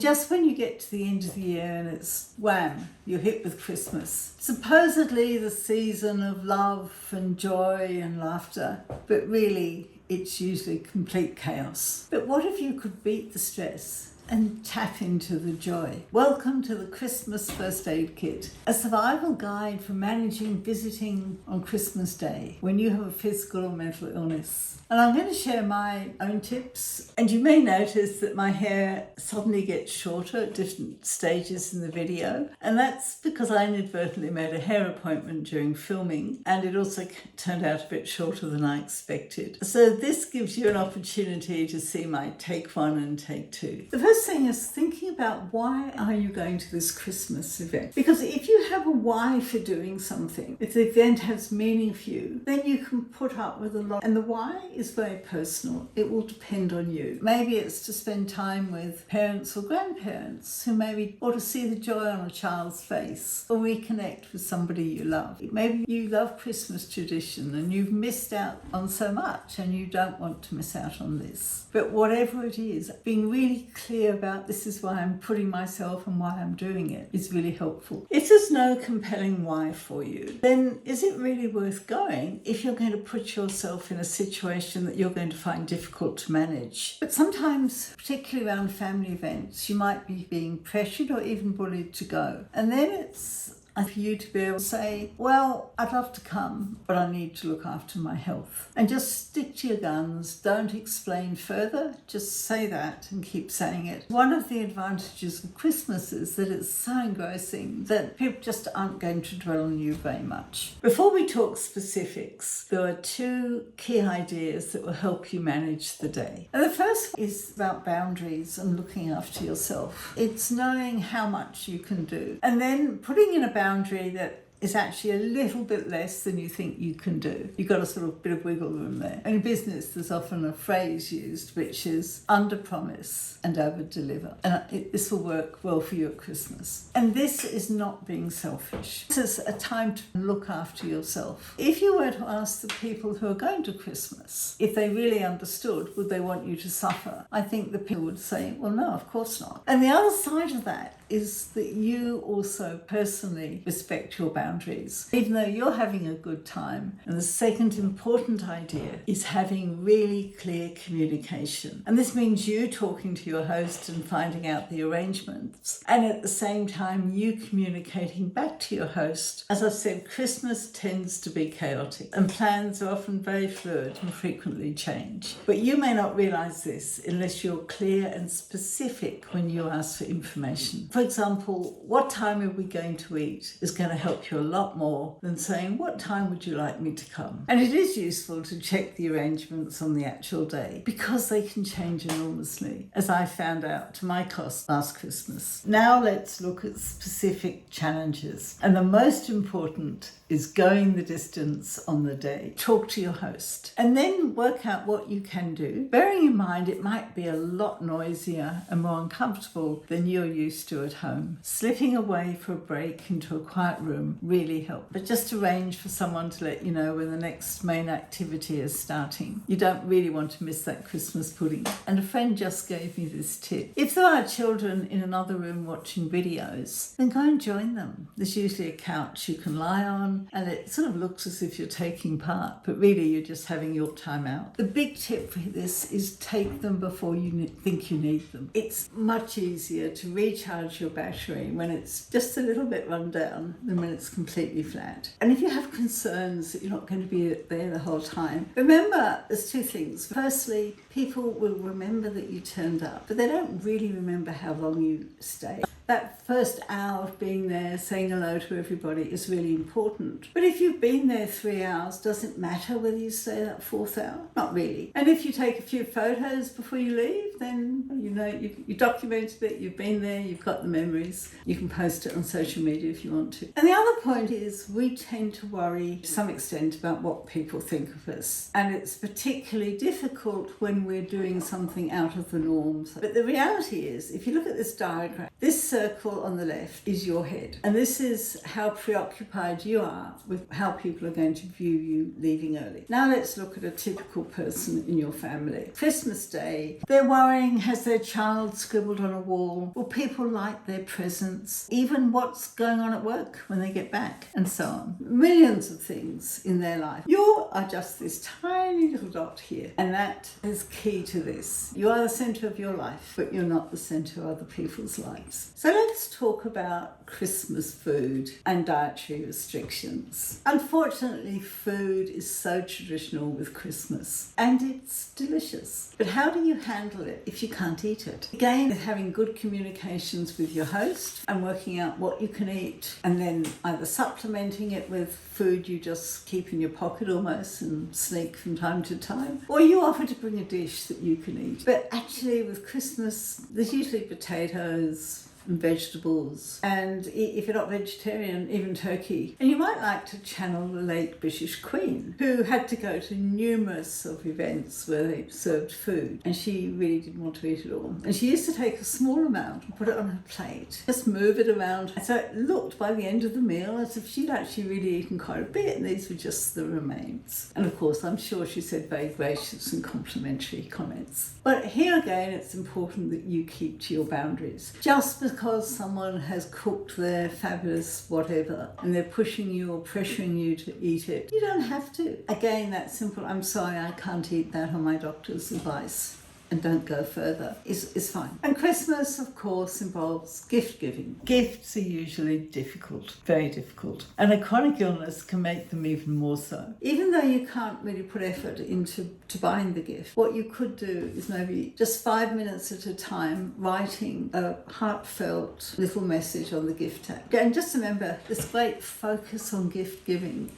Just when you get to the end of the year and it's wham, you're hit with Christmas. Supposedly the season of love and joy and laughter, but really it's usually complete chaos. But what if you could beat the stress and tap into the joy? Welcome to the Christmas First Aid Kit, a survival guide for managing visiting on Christmas Day when you have a physical or mental illness. And I'm going to share my own tips. And you may notice that my hair suddenly gets shorter at different stages in the video. And that's because I inadvertently made a hair appointment during filming, and it also turned out a bit shorter than I expected. So this gives you an opportunity to see my take 1 and take 2. The first thing is thinking about, why are you going to this Christmas event? Because if you have a why for doing something, if the event has meaning for you, then you can put up with a lot. And the why is very personal. It will depend on you. Maybe it's to spend time with parents or grandparents who maybe, or to see the joy on a child's face, or reconnect with somebody you love. Maybe you love Christmas tradition and you've missed out on so much and you don't want to miss out on this. But whatever it is, being really clear about this is why I'm putting myself and why I'm doing it is really helpful. If there's no compelling why for you, then is it really worth going if you're going to put yourself in a situation that you're going to find difficult to manage? But sometimes, particularly around family events, you might be being pressured or even bullied to go. And then it's for you to be able to say, well, I'd love to come, but I need to look after my health. And just stick to your guns. Don't explain further. Just say that and keep saying it. One of the advantages of Christmas is that it's so engrossing that people just aren't going to dwell on you very much. Before we talk specifics, there are 2 key ideas that will help you manage the day. And the first is about boundaries and looking after yourself. It's knowing how much you can do, and then putting in a boundary that is actually a little bit less than you think you can do. You've got a sort of bit of wiggle room there. And in business, there's often a phrase used, which is under promise and over deliver. And this will work well for you at Christmas. And this is not being selfish. This is a time to look after yourself. If you were to ask the people who are going to Christmas if they really understood, would they want you to suffer? I think the people would say, well, no, of course not. And the other side of that is that you also personally respect your boundaries, even though you're having a good time. And the second important idea is having really clear communication. And this means you talking to your host and finding out the arrangements, and at the same time you communicating back to your host. As I've said, Christmas tends to be chaotic and plans are often very fluid and frequently change. But you may not realize this unless you're clear and specific when you ask for information. For example, what time are we going to eat is going to help you a lot more than saying, what time would you like me to come? And it is useful to check the arrangements on the actual day because they can change enormously, as I found out to my cost last Christmas. Now let's look at specific challenges. And the most important is going the distance on the day. Talk to your host and then work out what you can do, bearing in mind it might be a lot noisier and more uncomfortable than you're used to at home. Slipping away for a break into a quiet room really helps. But just arrange for someone to let you know when the next main activity is starting. You don't really want to miss that Christmas pudding. And a friend just gave me this tip. If there are children in another room watching videos, then go and join them. There's usually a couch you can lie on, and it sort of looks as if you're taking part, but really you're just having your time out. The big tip for this is take them before you think you need them. It's much easier to recharge your battery when it's just a little bit run down than when it's completely flat. And if you have concerns that you're not going to be there the whole time, remember there's 2 things. Firstly, people will remember that you turned up, but they don't really remember how long you stayed. That first hour of being there, saying hello to everybody is really important. But if you've been there 3 hours, does it matter whether you stay that 4th hour? Not really. And if you take a few photos before you leave, then you know you documented it, you've been there, you've got got the memories. You can post it on social media if you want to. And the other point is we tend to worry to some extent about what people think of us. And it's particularly difficult when we're doing something out of the norms. But the reality is, if you look at this diagram, this circle on the left is your head. And this is how preoccupied you are with how people are going to view you leaving early. Now let's look at a typical person in your family. Christmas Day, they're worrying, has their child scribbled on a wall? Will people like their presents? Even what's going on at work when they get back, and so on. Millions of things in their life. You are just this tiny little dot here, and that is key to this. You are the centre of your life, but you're not the centre of other people's lives. So let's talk about Christmas food and dietary restrictions. Unfortunately, food is so traditional with Christmas, and it's delicious. But how do you handle it if you can't eat it? Again, having good communications with your host and working out what you can eat, and then either supplementing it with food you just keep in your pocket almost and sneak from time to time, or you offer to bring a dish that you can eat. But actually with Christmas, there's usually potatoes and vegetables, and if you're not vegetarian, even turkey. And you might like to channel the late British Queen, who had to go to numerous of events where they served food, and she really didn't want to eat it all. And she used to take a small amount and put it on her plate, just move it around. So it looked by the end of the meal as if she'd actually really eaten quite a bit, and these were just the remains. And of course, I'm sure she said very gracious and complimentary comments. But here again, it's important that you keep to your boundaries. Just because someone has cooked their fabulous whatever and they're pushing you or pressuring you to eat it, you don't have to. Again, that simple, I'm sorry, I can't eat that on my doctor's advice, and don't go further, is fine. And Christmas, of course, involves gift giving. Gifts are usually difficult, very difficult. And a chronic illness can make them even more so. Even though you can't really put effort into buying the gift, what you could do is maybe just 5 minutes at a time writing a heartfelt little message on the gift tag. And just remember, this great focus on gift giving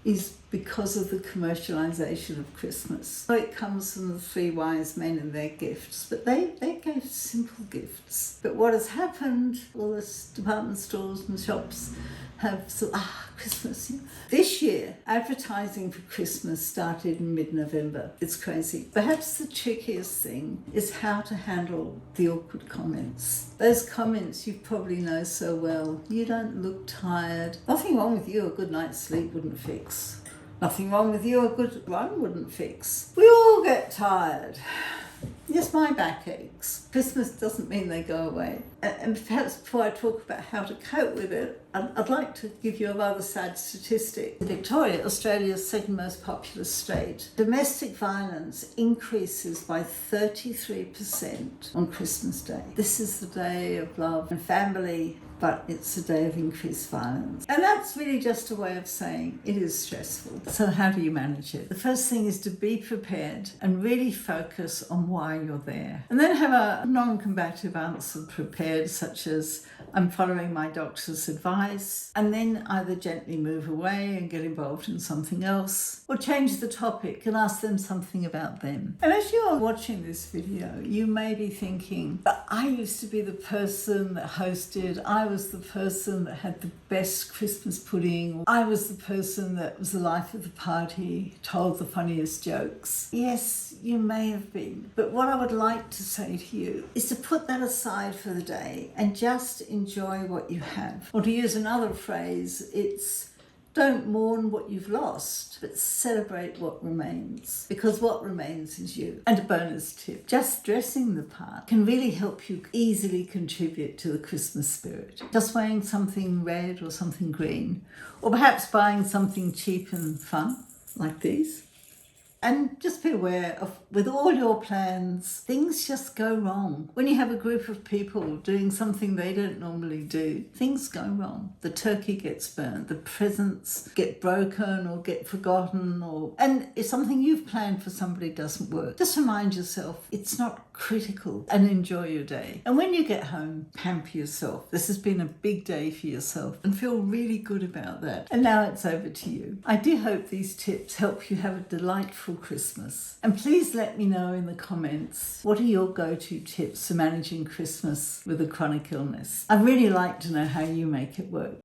is because of the commercialization of Christmas. So it comes from the three wise men and their gifts, but they gave simple gifts. But what has happened, all the department stores and shops have thought, Christmas. This year, advertising for Christmas started in mid-November. It's crazy. Perhaps the trickiest thing is how to handle the awkward comments. Those comments you probably know so well. You don't look tired. Nothing wrong with you, a good night's sleep wouldn't fix. Nothing wrong with you, a good run wouldn't fix. We all get tired. Yes, my back aches. Christmas doesn't mean they go away. And perhaps before I talk about how to cope with it, I'd like to give you a rather sad statistic. Victoria, Australia's second most populous state, domestic violence increases by 33% on Christmas Day. This is the day of love and family, but it's a day of increased violence. And that's really just a way of saying it is stressful. So how do you manage it? The first thing is to be prepared and really focus on why you're there. And then have a non-combative answer prepared, such as, I'm following my doctor's advice, and then either gently move away and get involved in something else, or change the topic and ask them something about them. And as you are watching this video, you may be thinking, but I used to be the person that hosted, I was the person that had the best Christmas pudding, I was the person that was the life of the party, told the funniest jokes. Yes, you may have been, but what I would like to say to you is to put that aside for the day and just enjoy what you have. Or to use another phrase, it's don't mourn what you've lost, but celebrate what remains, because what remains is you. And a bonus tip, just dressing the part can really help you easily contribute to the Christmas spirit. Just wearing something red or something green, or perhaps buying something cheap and fun, like these. And just be aware of, with all your plans, things just go wrong. When you have a group of people doing something they don't normally do, things go wrong. The turkey gets burnt, the presents get broken or get forgotten, and if something you've planned for somebody doesn't work, just remind yourself it's not critical, and enjoy your day. And when you get home, pamper yourself. This has been a big day for yourself and feel really good about that. And now it's over to you. I do hope these tips help you have a delightful Christmas. And please let me know in the comments, what are your go-to tips for managing Christmas with a chronic illness? I'd really like to know how you make it work.